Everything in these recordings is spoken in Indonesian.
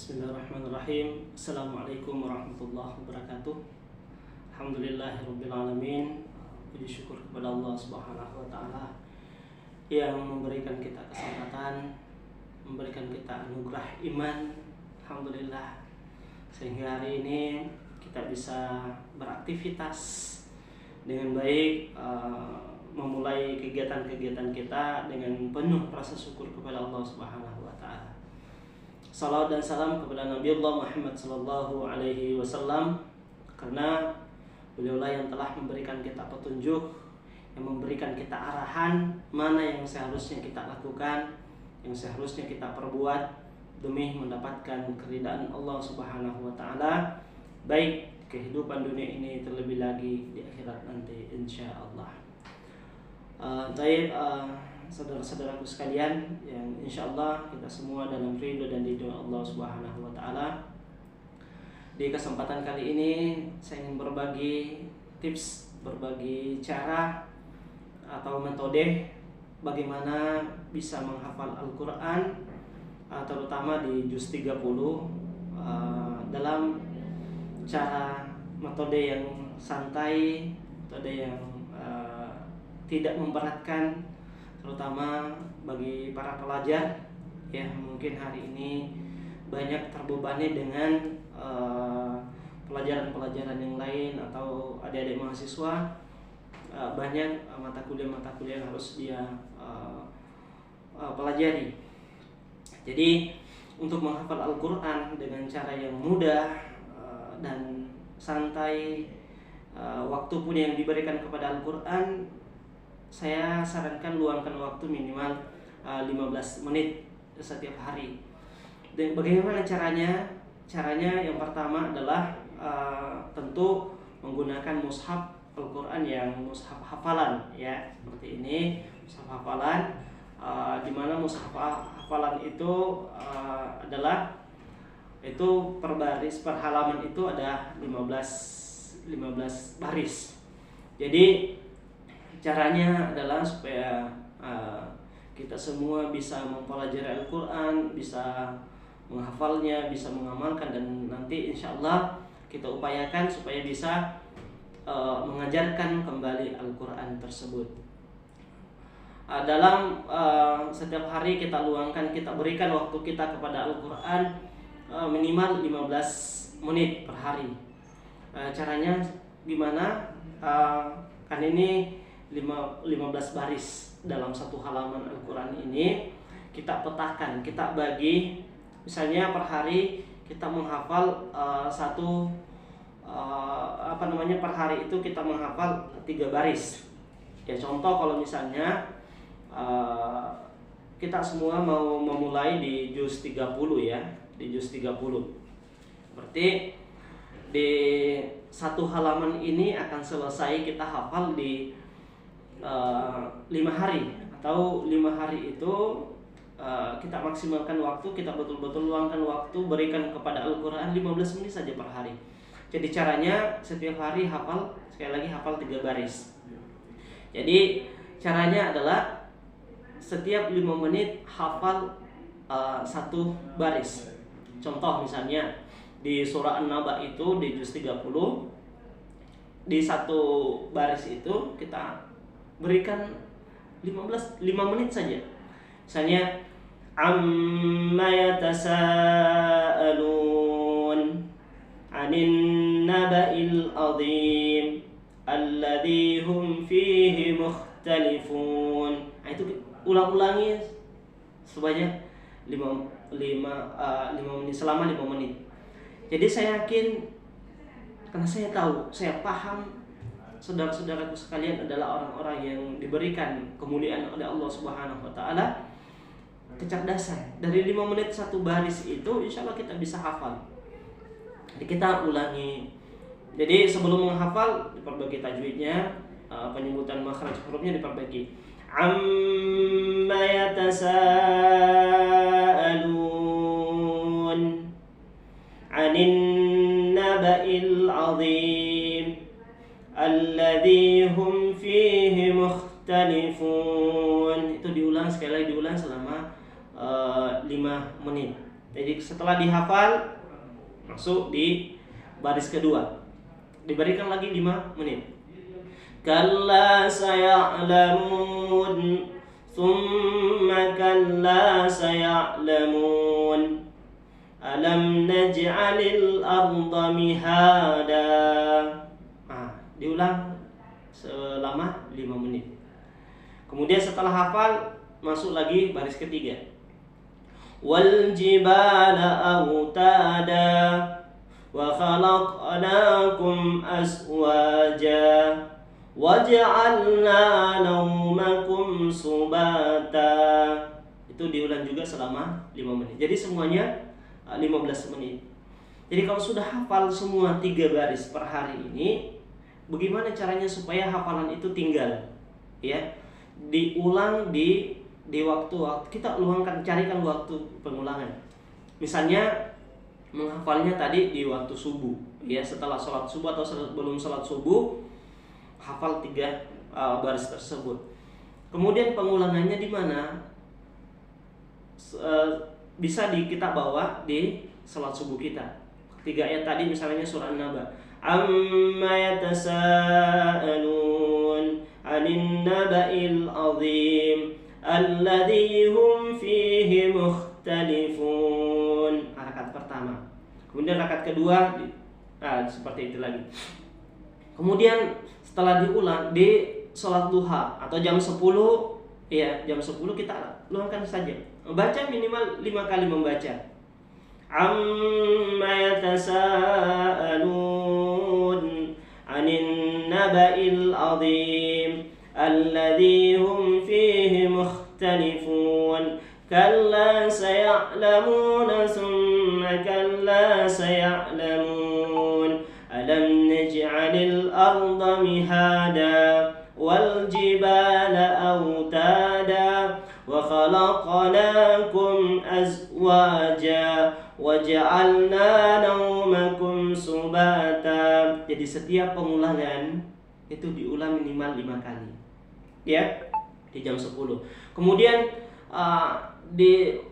Bismillahirrahmanirrahim. Assalamualaikum warahmatullahi wabarakatuh. Alhamdulillahirrabbilalamin. Puji syukur kepada Allah Subhanahu wa taala yang memberikan kita kesempatan, memberikan kita anugerah iman. Alhamdulillah, sehingga hari ini kita bisa beraktivitas dengan baik, memulai kegiatan-kegiatan kita dengan penuh rasa syukur kepada Allah Subhanahu wa taala. Salawat dan salam kepada Nabi Allah Muhammad sallallahu alaihi wasallam, karena beliaulah yang telah memberikan kita petunjuk, yang memberikan kita arahan mana yang seharusnya kita lakukan, yang seharusnya kita perbuat demi mendapatkan keridhaan Allah Subhanahu wa taala, baik kehidupan dunia ini terlebih lagi di akhirat nanti insyaallah. Saudara-saudaraku sekalian, yang insyaallah kita semua dalam ridho dan ridho Allah Subhanahu wa taala. Di kesempatan kali ini saya ingin berbagi tips, berbagi cara atau metode bagaimana bisa menghafal Al-Qur'an, terutama di juz 30, dalam cara metode yang santai, metode yang tidak memberatkan, terutama bagi para pelajar ya. Mungkin hari ini banyak terbebani dengan pelajaran-pelajaran yang lain, atau adik-adik mahasiswa banyak mata kuliah yang harus dia pelajari. Jadi untuk menghafal Al-Quran dengan cara yang mudah dan santai, waktu pun yang diberikan kepada Al-Quran, saya sarankan luangkan waktu minimal 15 menit setiap hari. Dan bagaimana caranya? Caranya yang pertama adalah tentu menggunakan mushaf Al-Quran yang mushaf hafalan ya, seperti ini mushaf hafalan, di mana mushaf hafalan itu adalah itu per baris, per halaman itu ada 15 baris. Jadi caranya adalah supaya kita semua bisa mempelajari Al-Quran, bisa menghafalnya, bisa mengamalkan, dan nanti insya Allah kita upayakan supaya bisa mengajarkan kembali Al-Quran tersebut. Dalam setiap hari kita luangkan, kita berikan waktu kita kepada Al-Quran minimal 15 menit per hari. Caranya gimana? Kan ini 15 baris dalam satu halaman Al-Quran ini kita petahkan, kita bagi. Misalnya per hari kita menghafal per hari itu kita menghafal 3 baris. Ya, contoh kalau misalnya kita semua mau memulai di juz 30 ya, di juz 30. Berarti di satu halaman ini akan selesai kita hafal di 5 hari, atau 5 hari itu kita maksimalkan waktu, kita betul-betul luangkan waktu, berikan kepada Al-Quran 15 menit saja per hari. Jadi caranya setiap hari hafal, sekali lagi hafal 3 baris. Jadi caranya adalah setiap 5 menit hafal 1 baris. Contoh misalnya di surah An-Naba itu di juz 30, di 1 baris itu kita berikan 5 menit saja. Misalnya amma yatasaalun 'anin naba'il 'adzim alladzi hum fihi mukhtalifun. Itu ulang-ulangi sebanyak 5 menit, selama 5 menit. Jadi saya yakin, karena saya tahu, saya paham saudara-saudaraku sekalian adalah orang-orang yang diberikan kemuliaan oleh Allah Subhanahu wa taala kecerdasan. Dari 5 menit 1 baris itu insya Allah kita bisa hafal. Jadi kita ulangi. Jadi sebelum menghafal diperbaiki tajwidnya, penyebutan makhraj hurufnya diperbaiki. Amma yatasaalun 'anin naba'il 'adzim alladzi hum fihi mukhtalifun. Itu diulang sekali lagi, diulang selama 5 menit. Jadi setelah dihafal masuk di baris kedua. Diberikan lagi 5 menit. Kalla saya'lamun, thumma kalla saya'lamun, alam naj'alil arda mihada. Diulang selama 5 menit. Kemudian setelah hafal masuk lagi baris ketiga. Wal jibala autada wa khalaqnakum azwaja waja'alna naumakum subata. Itu diulang juga selama 5 menit. Jadi semuanya 15 menit. Jadi kalau sudah hafal semua 3 baris per hari ini, bagaimana caranya supaya hafalan itu tinggal? Ya, diulang di waktu kita luangkan, carikan waktu pengulangan. Misalnya menghafalnya tadi di waktu subuh, ya, setelah sholat subuh atau sebelum sholat subuh, hafal 3 baris tersebut. Kemudian pengulangannya di mana? Bisa kita bawa di sholat subuh kita. 3 ayat tadi misalnya surah An-Naba. Amma yatasaalun 'anin naba'il 'azim alladzi hum fihi mukhtalifun. Rakaat pertama. Kemudian rakaat kedua seperti itu lagi. Kemudian setelah diulang di sholat duha atau jam 10, ya, jam 10 kita luangkan saja. Baca minimal 5 kali membaca. Amma yatasaalun 'anin naba'il 'azim alladzi hum fihi mukhtalifun. Kalla saya'lamuna thumma kalla saya'lamun. Alam naj'alil arda mihada wal jibala autada wa khalaqnakum azwaja waja'alna naumakum subata. Jadi setiap pengulangan itu diulang minimal 5 kali. Ya, di jam 10. Kemudian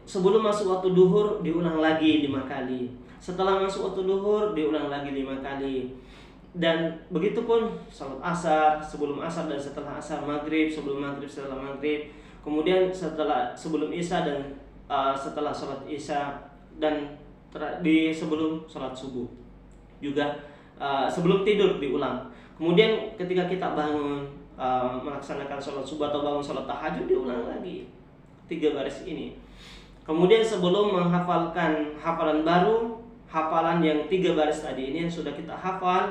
sebelum masuk waktu duhur diulang lagi 5 kali. Setelah masuk waktu duhur diulang lagi 5 kali. Dan begitu pun salat asar, sebelum asar dan setelah asar, maghrib, sebelum maghrib, setelah maghrib. Kemudian sebelum isya dan setelah salat isya, dan di sebelum salat subuh. Juga sebelum tidur diulang. Kemudian ketika kita bangun melaksanakan salat subuh atau bangun salat tahajud diulang lagi 3 baris ini. Kemudian sebelum menghafalkan hafalan baru, hafalan yang 3 baris tadi ini yang sudah kita hafal,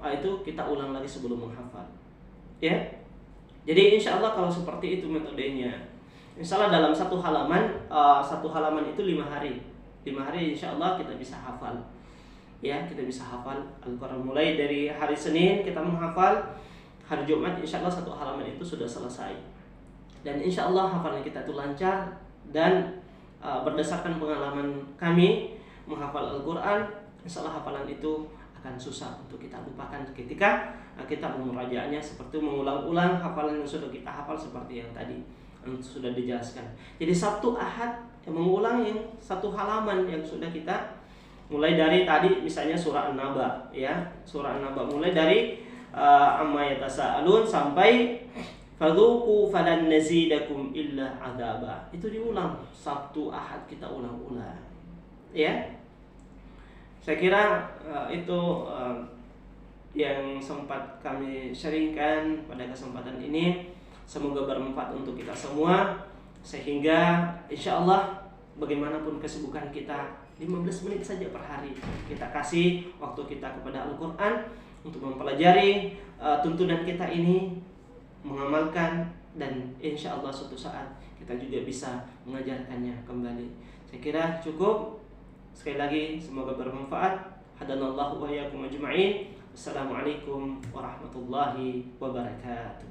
itu kita ulang lagi sebelum menghafal. Ya. Jadi insya Allah kalau seperti itu metodenya, insya Allah dalam satu halaman itu 5 hari. 5 hari insya Allah kita bisa hafal. Ya, kita bisa hafal Al-Quran mulai dari hari Senin kita menghafal, hari Jumat insya Allah 1 halaman itu sudah selesai. Dan insya Allah hafalan kita itu lancar. Dan berdasarkan pengalaman kami menghafal Al-Quran, insya Allah hafalan itu akan susah untuk kita lupakan ketika kita memurajaahnya, seperti mengulang-ulang hafalan yang sudah kita hafal seperti yang tadi yang sudah dijelaskan. Jadi Sabtu Ahad yang mengulang yang 1 halaman yang sudah kita mulai dari tadi misalnya surah An-Naba, ya, surah An-Naba mulai dari amma yatasaalun sampai fadzuqu falan nazidakum illa adzaba. Itu diulang Sabtu Ahad, kita ulang-ulang. Ya. Saya kira itu yang sempat kami sharingkan pada kesempatan ini. Semoga bermanfaat untuk kita semua, sehingga insya Allah bagaimanapun kesibukan kita, 15 menit saja per hari kita kasih waktu kita kepada Al-Quran untuk mempelajari tuntunan kita ini, mengamalkan, dan insya Allah suatu saat kita juga bisa mengajarkannya kembali. Saya kira cukup. Sekali lagi semoga bermanfaat. Hadanallahu wa iyyakum ajma'in. Assalamualaikum warahmatullahi wabarakatuh.